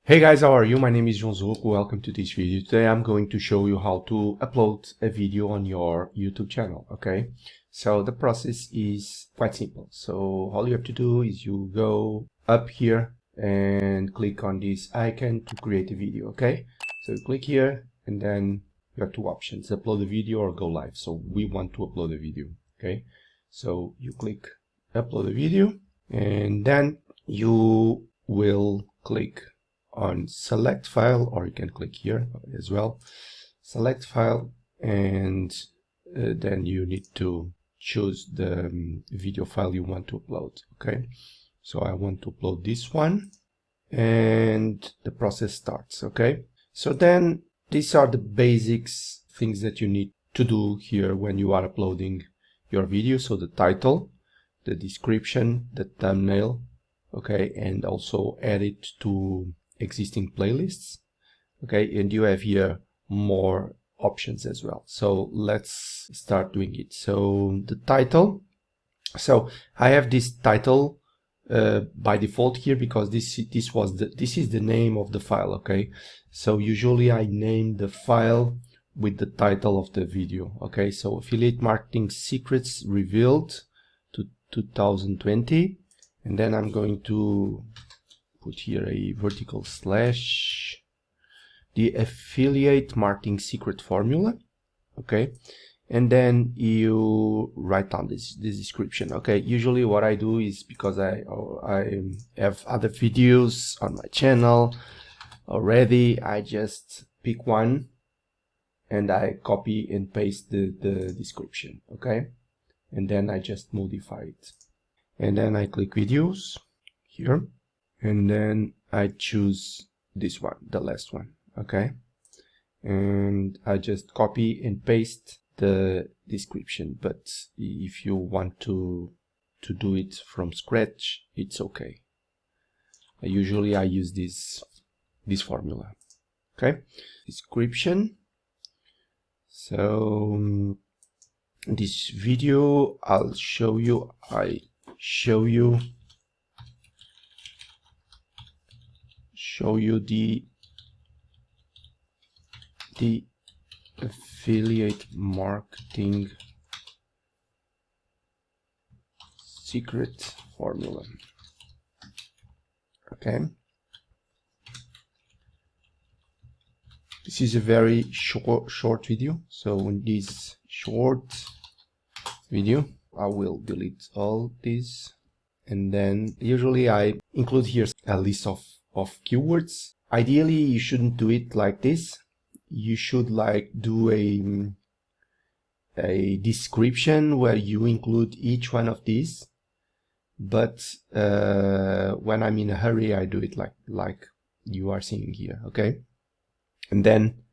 Hey guys, how are you? My name is João. Welcome to this video. Today I'm going to show you how to upload a video on your YouTube channel, okay? So the process is quite simple. So all you have to do is you go up here and click on this icon to create a video, okay? So you click here and then you have two options, upload a video or go live. So we want to upload a video, okay? So you click upload a video and then you will click on select file, or you can click here as well, select file, and then you need to choose the video file you want to upload. Okay, so I want to upload this one and the process starts. Okay, so then these are the basics, things that you need to do here when you are uploading your video. So the title, the description, the thumbnail, okay, and also add it to existing playlists, okay, and you have here more options as well. So let's start doing it. So the title, so I have this title by default here because this is the name of the file, okay? So usually I name the file with the title of the video, okay? So affiliate marketing secrets revealed to 2020, and then I'm going to put here a vertical slash, the affiliate marketing secret formula, okay, and then you write down this description. Okay, usually what I do is, because I have other videos on my channel already, I just pick one and I copy and paste the description, okay, and then I just modify it, and then I click videos here, and then I choose this one, the last one, okay, and I just copy and paste the description. But if you want to do it from scratch, it's okay. Usually I use this formula, okay. Description. So this video I show you the affiliate marketing secret formula, okay. This is a very short video, so in this short video I will delete all this, and then usually I include here a list of keywords. Ideally you shouldn't do it like this. You should like do a description where you include each one of these, but when I'm in a hurry I do it like you are seeing here, okay. And then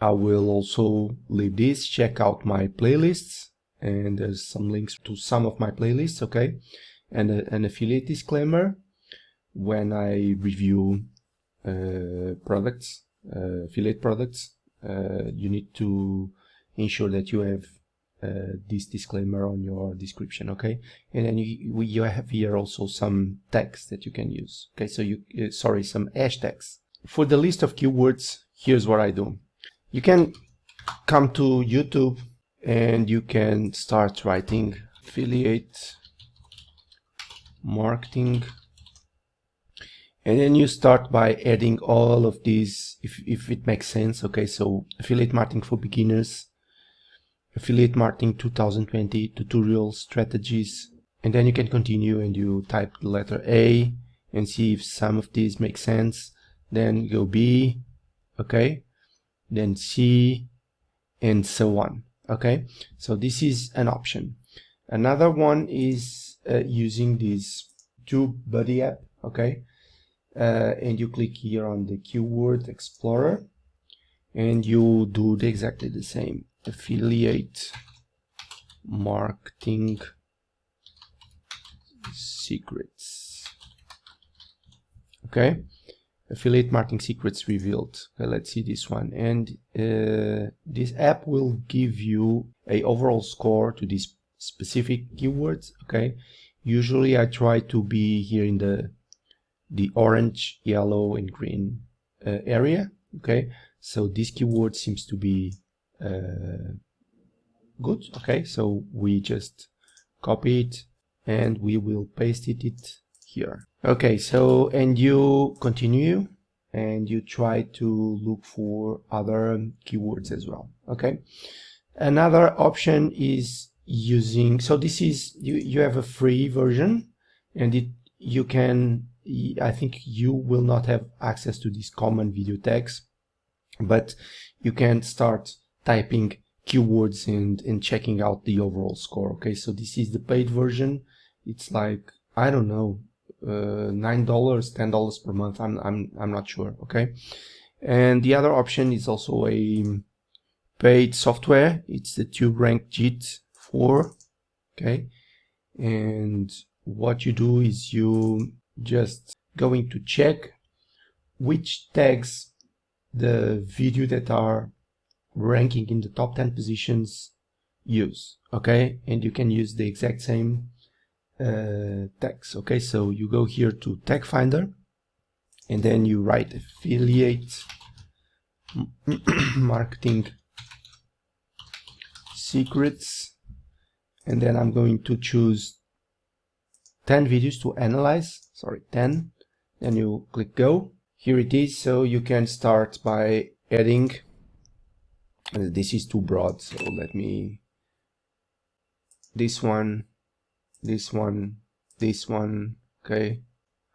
I will also leave this, check out my playlists, and there's some links to some of my playlists, okay, and an affiliate disclaimer. When I review products, affiliate products, you need to ensure that you have this disclaimer on your description, okay. And then you have here also some tags that you can use, okay. So some hashtags for the list of keywords. Here's what I do. You can come to YouTube and you can start writing affiliate marketing, and then you start by adding all of these if it makes sense, okay. So affiliate marketing for beginners, affiliate marketing 2020 tutorial strategies, and then you can continue and you type the letter A and see if some of these make sense. Then go B, okay, then C, and so on, okay. So this is an option. Another one is using this TubeBuddy app, okay. And you click here on the keyword explorer and you do exactly the same, affiliate marketing secrets, okay, affiliate marketing secrets revealed. Okay, let's see this one, and this app will give you a overall score to these specific keywords, okay. Usually I try to be here in the the orange, yellow, and green area. Okay, so this keyword seems to be good. Okay, so we just copy it and we will paste it here. Okay, so and you continue and you try to look for other keywords as well. Okay, another option is using, so this is, you have a free version, and you can, I think you will not have access to these common video tags, but you can start typing keywords and checking out the overall score. Okay, so this is the paid version. It's like, I don't know, $9, $10 per month. I'm not sure. Okay, and the other option is also a paid software. It's the TubeRank JIT 4. Okay, and what you do is you just going to check which tags the video that are ranking in the top 10 positions use. Okay, and you can use the exact same tags. Okay, so you go here to Tag Finder and then you write affiliate marketing secrets, and then I'm going to choose 10 videos to analyze. Sorry, 10. Then you click go. Here it is. So you can start by adding, this is too broad, so let me, this one, this one, this one. Okay,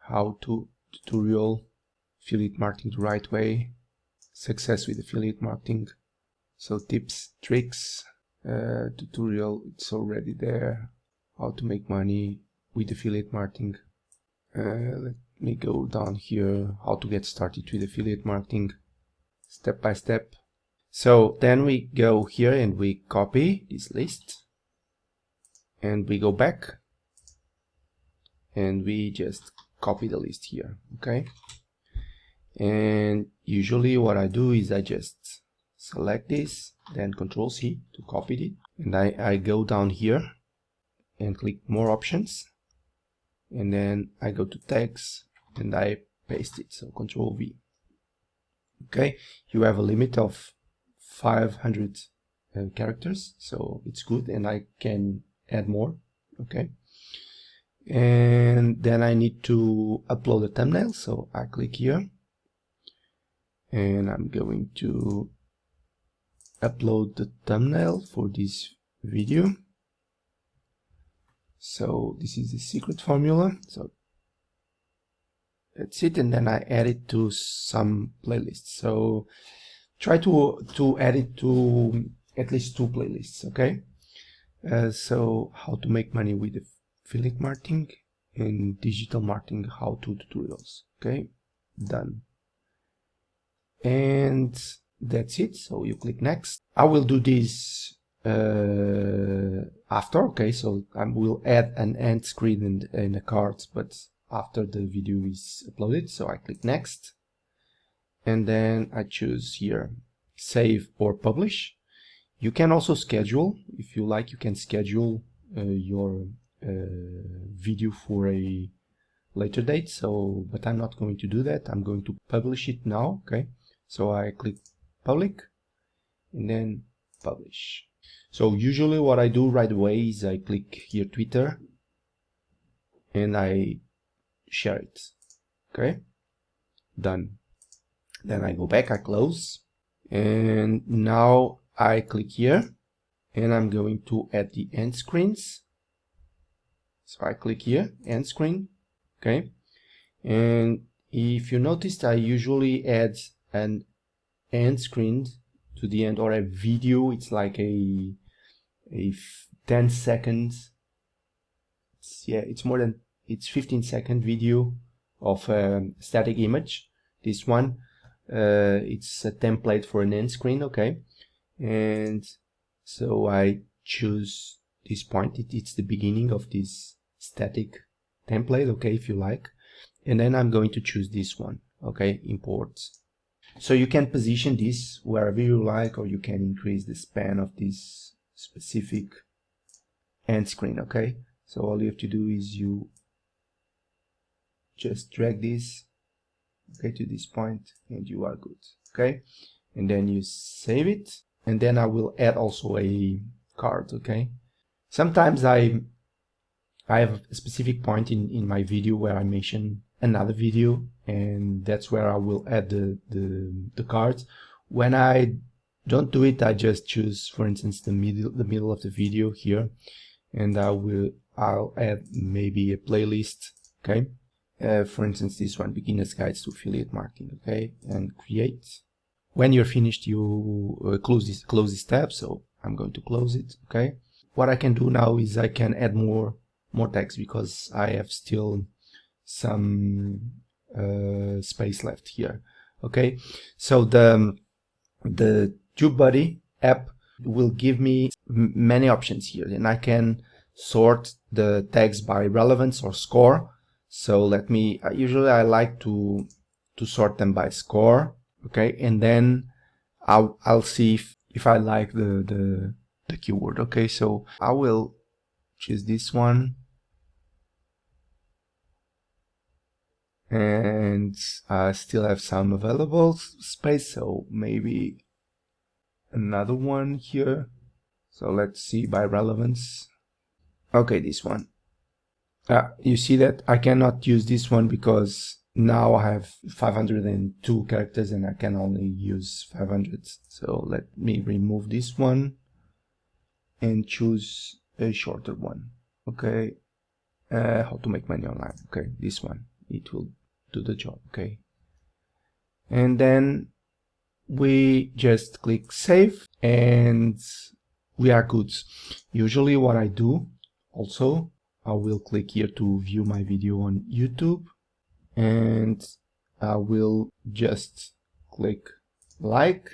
how to tutorial, affiliate marketing the right way, success with affiliate marketing, so tips, tricks, tutorial, it's already there, how to make money with affiliate marketing. Let me go down here, how to get started with affiliate marketing, step by step. So then we go here and we copy this list and we go back and we just copy the list here. Okay, and usually what I do is I just select this, then Control C to copy it, and I go down here and click more options, and then I go to tags and I paste it, so Control V. Okay, you have a limit of 500 characters, so it's good, and I can add more. Okay, and then I need to upload a thumbnail, so I click here and I'm going to upload the thumbnail for this video. So this is the secret formula, so that's it, and then I add it to some playlists. So try to add it to at least 2 playlists. Okay, so how to make money with affiliate marketing and digital marketing how-to tutorials. Okay, done, and that's it. So you click next. I will do this after. Okay, so I will add an end screen and a card, but after the video is uploaded. So I click next, and then I choose here save or publish. You can also schedule, if you like, you can schedule your video for a later date. So, but I'm not going to do that. I'm going to publish it now. Okay, so I click public and then publish. So usually what I do right away is I click here Twitter and I share it. Okay, done. Then I go back, I close, and now I click here and I'm going to add the end screens. So I click here, end screen. Okay, and if you noticed, I usually add an end screen to the end, or a video. It's like a 10 seconds. It's more than, it's 15-second video of a static image. This one, it's a template for an end screen. Okay, and so I choose this point. It's the beginning of this static template. Okay, if you like, and then I'm going to choose this one. Okay, import. So you can position this wherever you like, or you can increase the span of this specific end screen. Okay, so all you have to do is you just drag this, okay, to this point, and you are good. Okay, and then you save it, and then I will add also a card. Okay, sometimes I have a specific point in my video where I mention another video, and that's where I will add the cards. When I don't do it, I just choose, for instance, the middle of the video here, and I'll add maybe a playlist. Okay, for instance, this one, Beginner's Guides to Affiliate Marketing. Okay, and create. When you're finished, you close this tab. So I'm going to close it. Okay, what I can do now is I can add more text, because I have still some space left here. Okay, so the TubeBuddy app will give me many options here, and I can sort the tags by relevance or score. So let me, usually I like to sort them by score. Okay, and then I'll see if I like the keyword. Okay, so I will choose this one, and I still have some available space, so maybe another one here. So let's see, by relevance. Okay, this one. You see that I cannot use this one because now I have 502 characters and I can only use 500. So let me remove this one and choose a shorter one. Okay, how to make money online. Okay, this one, it will do the job. Okay, and then we just click save and we are good. Usually what I do also, I will click here to view my video on YouTube, and I will just click like,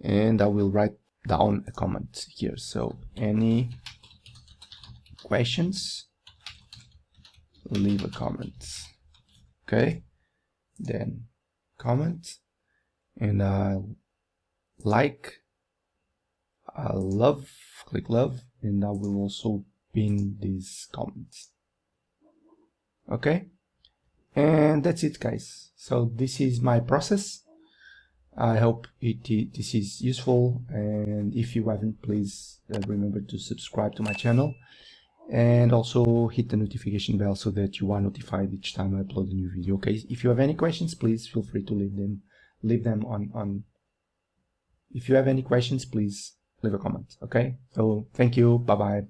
and I will write down a comment here. So any questions, leave a comment. Okay, then comment, and I'll like, I love, click love, and I will also pin these comments. Okay, and that's it, guys. So this is my process. I hope this is useful, and if you haven't, please remember to subscribe to my channel, and also hit the notification bell so that you are notified each time I upload a new video. Okay, if you have any questions, please feel free to leave them on. If you have any questions, please leave a comment. Okay, so thank you, bye bye.